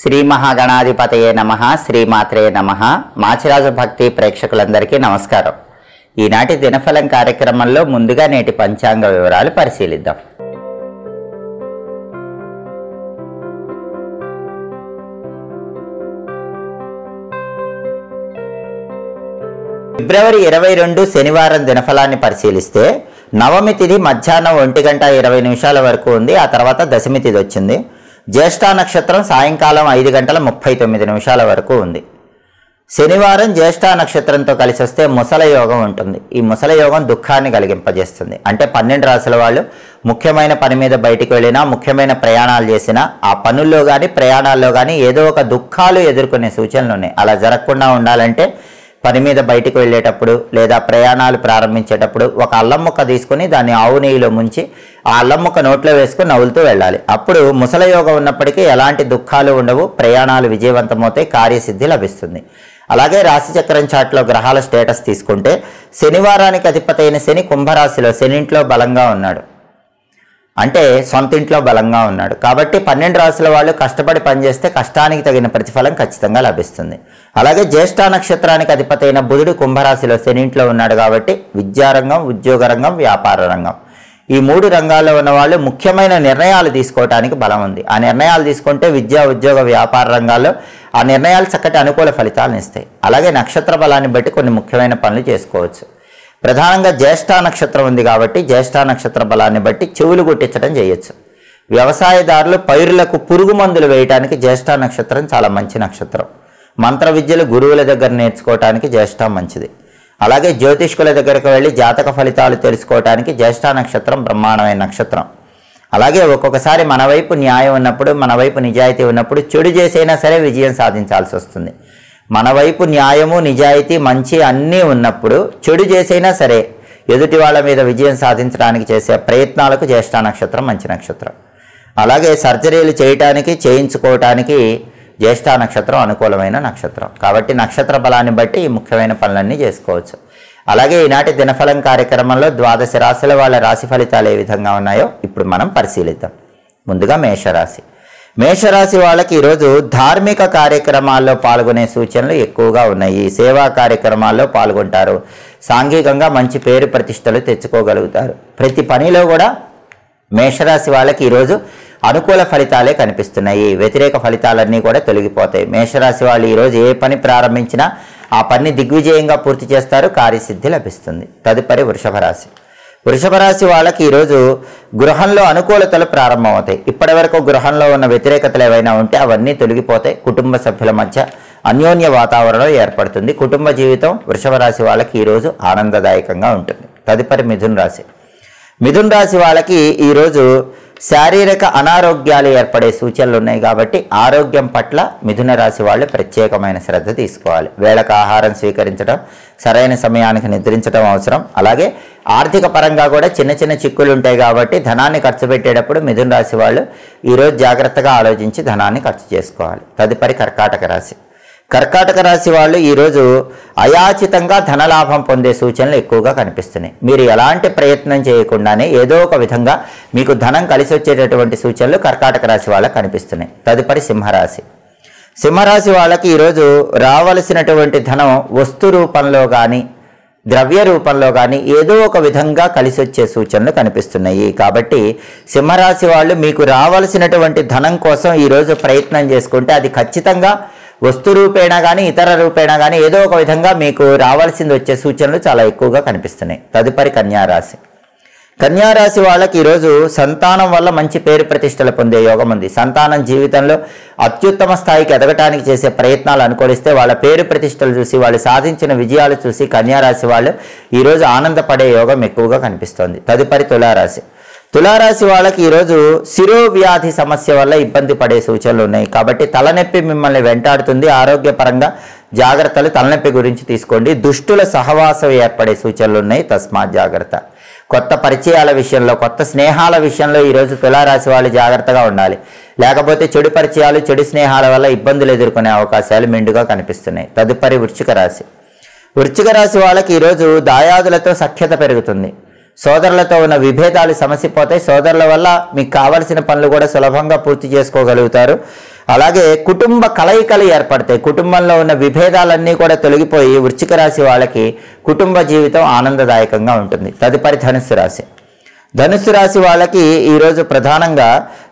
శ్రీ మహాగణాధిపతయే నమః, శ్రీమాత్రే నమః. మాచిరాజు భక్తి ప్రేక్షకులందరికీ నమస్కారం. ఈనాటి దినఫలం కార్యక్రమంలో ముందుగా నేటి పంచాంగ వివరాలు పరిశీలిద్దాం. ఫిబ్రవరి 22 శనివారం దినఫలాన్ని పరిశీలిస్తే నవమి తిథి మధ్యాహ్నం 1:20 వరకు ఉంది. ఆ తర్వాత దశమి తిథి వచ్చింది. జ్యేష్ఠ నక్షత్రం సాయంకాలం 5:39 వరకు ఉంది. శనివారం జ్యేష్ఠ నక్షత్రంతో కలిసి వస్తే ముసల యోగం ఉంటుంది. ఈ ముసల యోగం దుఃఖాన్ని కలిగింపజేస్తుంది. అంటే 12 రాశుల వాళ్ళు ముఖ్యమైన పని మీద బయటికి వెళ్ళినా, ముఖ్యమైన ప్రయాణాలు చేసినా, ఆ పనుల్లో కానీ ప్రయాణాల్లో కానీ ఏదో ఒక దుఃఖాలు ఎదుర్కొనే సూచనలు ఉన్నాయి. అలా జరగకుండా ఉండాలంటే పని మీద బయటికి వెళ్ళేటప్పుడు లేదా ప్రయాణాలు ప్రారంభించేటప్పుడు ఒక అల్లం ముక్క తీసుకుని దాన్ని ఆవు నెయ్యిలో ముంచి ఆ అల్లం ముక్క నోట్లో వేసుకుని నవ్వులుతూ వెళ్ళాలి. అప్పుడు ముసల యోగం ఉన్నప్పటికీ ఎలాంటి దుఃఖాలు ఉండవు, ప్రయాణాలు విజయవంతమవుతాయి, కార్యసిద్ధి లభిస్తుంది. అలాగే రాశిచక్రం చాట్లో గ్రహాల స్టేటస్ తీసుకుంటే శనివారానికి అధిపతి అయిన శని కుంభరాశిలో శనింట్లో బలంగా ఉన్నాడు, అంటే సొంత ఇంట్లో బలంగా ఉన్నాడు. కాబట్టి 12 రాశుల వాళ్ళు కష్టపడి పనిచేస్తే కష్టానికి తగిన ప్రతిఫలం ఖచ్చితంగా లభిస్తుంది. అలాగే జ్యేష్ఠ నక్షత్రానికి అధిపతి అయిన బుధుడు కుంభరాశిలో శనింట్లో ఉన్నాడు. కాబట్టి విద్యారంగం, ఉద్యోగ రంగం, వ్యాపార రంగం, ఈ 3 రంగాల్లో ఉన్న వాళ్ళు ముఖ్యమైన నిర్ణయాలు తీసుకోవడానికి బలం ఉంది. ఆ నిర్ణయాలు తీసుకుంటే విద్యా, ఉద్యోగ, వ్యాపార రంగాల్లో ఆ నిర్ణయాలు చక్కటి అనుకూల ఫలితాలను ఇస్తాయి. అలాగే నక్షత్ర బలాన్ని బట్టి కొన్ని ముఖ్యమైన పనులు చేసుకోవచ్చు. ప్రధానంగా జ్యేష్ఠ నక్షత్రం ఉంది కాబట్టి జ్యేష్ఠ నక్షత్ర బలాన్ని బట్టి చెవులు గుట్టించడం చేయొచ్చు. వ్యవసాయదారులు పైరులకు పురుగు మందులు వేయడానికి జ్యేష్ఠ నక్షత్రం చాలా మంచి నక్షత్రం. మంత్ర విద్యలు గురువుల దగ్గర నేర్చుకోవడానికి జ్యేష్ఠ మంచిది. అలాగే జ్యోతిష్కుల దగ్గరకు వెళ్ళి జాతక ఫలితాలు తెలుసుకోవడానికి జ్యేష్ఠ నక్షత్రం బ్రహ్మాండమైన నక్షత్రం. అలాగే ఒక్కొక్కసారి మన వైపు న్యాయం ఉన్నప్పుడు, మన వైపు నిజాయితీ ఉన్నప్పుడు చెడు చేసైనా సరే విజయం సాధించాల్సి వస్తుంది. మన వైపు న్యాయము, నిజాయితీ, మంచి అన్నీ ఉన్నప్పుడు చెడు చేసైనా సరే ఎదుటి వాళ్ళ మీద విజయం సాధించడానికి చేసే ప్రయత్నాలకు జ్యేష్ఠ నక్షత్రం మంచి నక్షత్రం. అలాగే సర్జరీలు చేయటానికి, చేయించుకోవటానికి జ్యేష్ఠ నక్షత్రం అనుకూలమైన నక్షత్రం. కాబట్టి నక్షత్ర బలాన్ని బట్టి ఈ ముఖ్యమైన పనులన్నీ చేసుకోవచ్చు. అలాగే ఈనాటి దినఫలం కార్యక్రమంలో 12 రాశుల వాళ్ళ రాశి ఫలితాలు ఏ విధంగా ఉన్నాయో ఇప్పుడు మనం పరిశీలిద్దాం. ముందుగా మేషరాశి. మేషరాశి వాళ్ళకి ఈరోజు ధార్మిక కార్యక్రమాల్లో పాల్గొనే సూచనలు ఎక్కువగా ఉన్నాయి. సేవా కార్యక్రమాల్లో పాల్గొంటారు. సాంఘికంగా మంచి పేరు ప్రతిష్టలు తెచ్చుకోగలుగుతారు. ప్రతి పనిలో కూడా మేషరాశి వాళ్ళకి ఈరోజు అనుకూల ఫలితాలే కనిపిస్తున్నాయి. వ్యతిరేక ఫలితాలన్నీ కూడా తొలగిపోతాయి. మేషరాశి వాళ్ళు ఈరోజు ఏ పని ప్రారంభించినా ఆ పని దిగ్విజయంగా పూర్తి చేస్తారు, కార్యసిద్ధి లభిస్తుంది. తదుపరి వృషభ రాశి. వృషభ రాశి వాళ్ళకి ఈరోజు గృహంలో అనుకూలతలు ప్రారంభమవుతాయి. ఇప్పటి వరకు గృహంలో ఉన్న వ్యతిరేకతలు ఏవైనా ఉంటే అవన్నీ తొలగిపోతాయి. కుటుంబ సభ్యుల మధ్య అన్యోన్య వాతావరణం ఏర్పడుతుంది. కుటుంబ జీవితం వృషభ రాశి వాళ్ళకి ఈరోజు ఆనందదాయకంగా ఉంటుంది. తదుపరి మిథున రాశి. మిథున రాశి వాళ్ళకి ఈరోజు శారీరక అనారోగ్యాలు ఏర్పడే సూచనలు ఉన్నాయి. కాబట్టి ఆరోగ్యం పట్ల మిథున రాశి వాళ్ళు ప్రత్యేకమైన శ్రద్ధ తీసుకోవాలి. వేళకు ఆహారం స్వీకరించడం, సరైన సమయానికి నిద్రించడం అవసరం. అలాగే ఆర్థిక పరంగా కూడా చిన్న చిన్న చిక్కులు ఉంటాయి. కాబట్టి ధనాన్ని ఖర్చు పెట్టేటప్పుడు మిథున రాశి వాళ్ళు ఈరోజు జాగ్రత్తగా ఆలోచించి ధనాన్ని ఖర్చు చేసుకోవాలి. తదుపరి కర్కాటక రాశి. కర్కాటక రాశి వాళ్ళు ఈరోజు అయాచితంగా ధనలాభం పొందే సూచనలు ఎక్కువగా కనిపిస్తున్నాయి. మీరు ఎలాంటి ప్రయత్నం చేయకుండానే ఏదో ఒక విధంగా మీకు ధనం కలిసి వచ్చేటటువంటి సూచనలు కర్కాటక రాశి వాళ్ళకి కనిపిస్తున్నాయి. తదుపరి సింహరాశి. సింహరాశి వాళ్ళకి ఈరోజు రావలసినటువంటి ధనం వస్తు రూపంలో కానీ ద్రవ్య రూపంలో కానీ ఏదో ఒక విధంగా కలిసి వచ్చే సూచనలు కనిపిస్తున్నాయి. కాబట్టి సింహరాశి వాళ్ళు మీకు రావలసినటువంటి ధనం కోసం ఈరోజు ప్రయత్నం చేసుకుంటే అది ఖచ్చితంగా వస్తు రూపేణా కానీ ఇతర రూపేణా కానీ ఏదో ఒక విధంగా మీకు రావాల్సింది వచ్చే సూచనలు చాలా ఎక్కువగా కనిపిస్తున్నాయి. తదుపరి కన్యారాశి. కన్యారాశి వాళ్ళకి ఈరోజు సంతానం వల్ల మంచి పేరు ప్రతిష్టలు పొందే యోగం ఉంది. సంతానం జీవితంలో అత్యుత్తమ స్థాయికి ఎదగటానికి చేసే ప్రయత్నాలు అనుకూలిస్తే వాళ్ళ పేరు ప్రతిష్టలు చూసి, వాళ్ళు సాధించిన విజయాలు చూసి కన్యారాశి వాళ్ళు ఈరోజు ఆనందపడే యోగం ఎక్కువగా కనిపిస్తోంది. తదుపరి తులారాశి. తులారాశి వాళ్ళకి ఈరోజు శిరోవ్యాధి సమస్య వల్ల ఇబ్బంది పడే సూచనలు ఉన్నాయి. కాబట్టి తలనొప్పి మిమ్మల్ని వెంటాడుతుంది. ఆరోగ్యపరంగా జాగ్రత్తలు, తలనొప్పి గురించి తీసుకోండి. దుష్టుల సహవాసం ఏర్పడే సూచనలు ఉన్నాయి, తస్మాత్ జాగ్రత్త. కొత్త పరిచయాల విషయంలో, కొత్త స్నేహాల విషయంలో ఈరోజు తులారాశి వాళ్ళు జాగ్రత్తగా ఉండాలి. లేకపోతే చెడు పరిచయాలు, చెడు స్నేహాల వల్ల ఇబ్బందులు ఎదుర్కొనే అవకాశాలు మెండుగా కనిపిస్తున్నాయి. తదుపరి వృశ్చిక రాశి. వృశ్చిక రాశి వాళ్ళకి ఈరోజు దాయాదులతో సఖ్యత పెరుగుతుంది. సోదరులతో ఉన్న విభేదాలు సమసిపోతాయి. సోదరుల వల్ల మీకు కావలసిన పనులు కూడా సులభంగా పూర్తి చేసుకోగలుగుతారు. అలాగే కుటుంబ కలయికలు ఏర్పడతాయి. కుటుంబంలో ఉన్న విభేదాలన్నీ కూడా తొలగిపోయి వృశ్చిక రాశి వాళ్ళకి కుటుంబ జీవితం ఆనందదాయకంగా ఉంటుంది. తదుపరి ధనుస్సు రాశి. ధనుస్సు రాశి వాళ్ళకి ఈరోజు ప్రధానంగా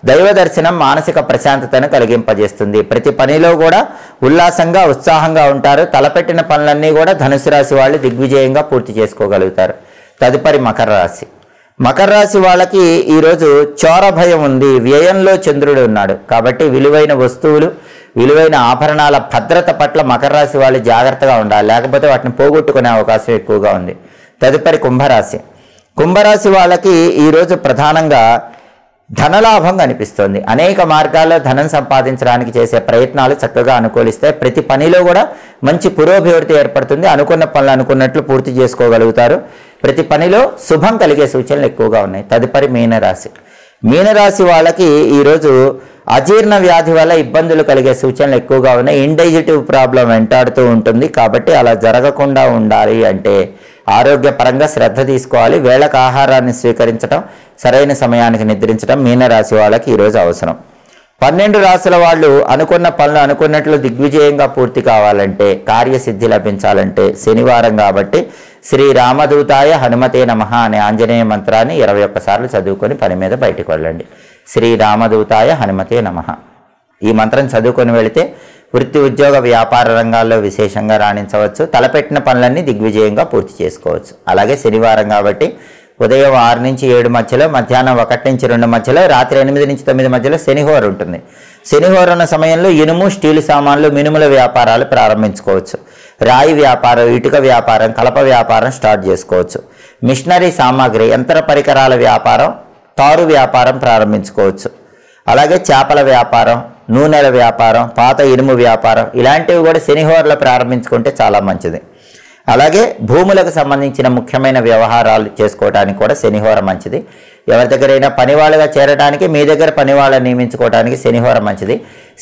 దైవ దర్శనం మానసిక ప్రశాంతతను కలిగింపజేస్తుంది. ప్రతి పనిలో కూడా ఉల్లాసంగా ఉత్సాహంగా ఉంటారు. తలపెట్టిన పనులన్నీ కూడా ధనుస్సు రాశి వాళ్ళు దిగ్విజయంగా పూర్తి చేసుకోగలుగుతారు. తదుపరి మకర రాశి. మకర రాశి వాళ్ళకి ఈరోజు చోర భయం ఉంది. వ్యయంలో చంద్రుడు ఉన్నాడు కాబట్టి విలువైన వస్తువులు, విలువైన ఆభరణాల భద్రత పట్ల మకర రాశి వాళ్ళు జాగ్రత్తగా ఉండాలి, లేకపోతే వాటిని పోగొట్టుకునే అవకాశం ఎక్కువగా ఉంది. తదుపరి కుంభరాశి. కుంభరాశి వాళ్ళకి ఈరోజు ప్రధానంగా ధనలాభం కనిపిస్తుంది. అనేక మార్గాల్లో ధనం సంపాదించడానికి చేసే ప్రయత్నాలు చక్కగా అనుకూలిస్తాయి. ప్రతి పనిలో కూడా మంచి పురోభివృద్ధి ఏర్పడుతుంది. అనుకున్న పనులు అనుకున్నట్లు పూర్తి చేసుకోగలుగుతారు. ప్రతి పనిలో శుభం కలిగే సూచనలు ఎక్కువగా ఉన్నాయి. తదుపరి మీనరాశి. మీనరాశి వాళ్ళకి ఈరోజు అజీర్ణ వ్యాధి వల్ల ఇబ్బందులు కలిగే సూచనలు ఎక్కువగా ఉన్నాయి. ఇండైజెటివ్ ప్రాబ్లం వెంటాడుతూ ఉంటుంది కాబట్టి అలా జరగకుండా ఉండాలి అంటే ఆరోగ్యపరంగా శ్రద్ధ తీసుకోవాలి. వేళకు ఆహారాన్ని స్వీకరించడం, సరైన సమయానికి నిద్రించడం మీనరాశి వాళ్ళకి ఈరోజు అవసరం. 12 రాశుల వాళ్ళు అనుకున్న పనులు అనుకున్నట్లు దిగ్విజయంగా పూర్తి కావాలంటే, కార్యసిద్ధి లభించాలంటే శనివారం కాబట్టి శ్రీ రామదూతాయ హనుమతే నమః అనే ఆంజనేయ మంత్రాన్ని 21 సార్లు చదువుకొని పని మీద బయటకు వెళ్ళండి. శ్రీ రామదూతాయ హనుమతే నమః. ఈ మంత్రం చదువుకొని వెళితే వృత్తి, ఉద్యోగ, వ్యాపార రంగాల్లో విశేషంగా రాణించవచ్చు. తలపెట్టిన పనులన్నీ దిగ్విజయంగా పూర్తి చేసుకోవచ్చు. అలాగే శనివారం కాబట్టి ఉదయం 6 నుంచి 7 మధ్యలో, మధ్యాహ్నం 1 నుంచి 2 మధ్యలో, రాత్రి 8 నుంచి 9 మధ్యలో శనిహోర ఉంటుంది. శనిహోర ఉన్న సమయంలో ఇనుము, స్టీలు సామాన్లు, మినుముల వ్యాపారాలు ప్రారంభించుకోవచ్చు. రాయి వ్యాపారం, ఇటుక వ్యాపారం, కలప వ్యాపారం స్టార్ట్ చేసుకోవచ్చు. మిషనరీ సామాగ్రి, యంత్ర పరికరాల వ్యాపారం, తారు వ్యాపారం ప్రారంభించుకోవచ్చు. అలాగే చేపల వ్యాపారం, నూనెల వ్యాపారం, పాత ఇనుము వ్యాపారం ఇలాంటివి కూడా శనిహోరలో ప్రారంభించుకుంటే చాలా మంచిది. అలాగే భూములకు సంబంధించిన ముఖ్యమైన వ్యవహారాలు చేసుకోవడానికి కూడా శనిహోర మంచిది. ఎవరి దగ్గరైనా పనివాళ్ళుగా చేరడానికి, మీ దగ్గర పనివాళ్ళని నియమించుకోవడానికి శనిహోర మంచిది.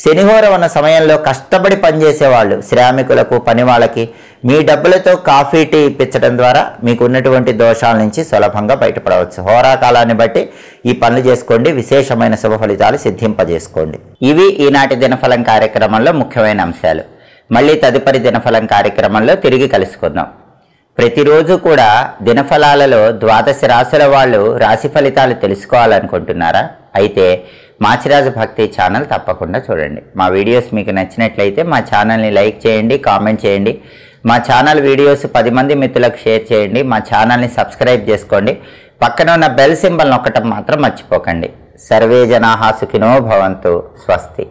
శనిహోర ఉన్న సమయంలో కష్టపడి పనిచేసేవాళ్ళు, శ్రామికులకు, పనివాళ్ళకి మీ డబ్బులతో కాఫీ, టీ ఇప్పించడం ద్వారా మీకు ఉన్నటువంటి దోషాల నుంచి సులభంగా బయటపడవచ్చు. హోరాకాలాన్ని బట్టి ఈ పనులు చేసుకోండి. విశేషమైన శుభ ఫలితాలు సిద్ధింపజేసుకోండి. ఇవి ఈనాటి దినఫలం కార్యక్రమంలో ముఖ్యమైన అంశాలు. మళ్ళీ తదుపరి దినఫలం కార్యక్రమంలో తిరిగి కలుసుకుందాం. ప్రతిరోజు కూడా దినఫలాలలో 12 రాశుల వాళ్ళు రాశి ఫలితాలు తెలుసుకోవాలనుకుంటున్నారా? అయితే మాచిరాజు భక్తి ఛానల్ తప్పకుండా చూడండి. మా వీడియోస్ మీకు నచ్చినట్లయితే మా ఛానల్ని లైక్ చేయండి, కామెంట్ చేయండి. మా ఛానల్ వీడియోస్ 10 మంది మిత్రులకు షేర్ చేయండి. మా ఛానల్ని సబ్స్క్రైబ్ చేసుకోండి. పక్కన ఉన్న బెల్ సింబల్ నొక్కటం మాత్రం మర్చిపోకండి. సర్వే జనాః సుఖినో భవంతు. స్వస్తి.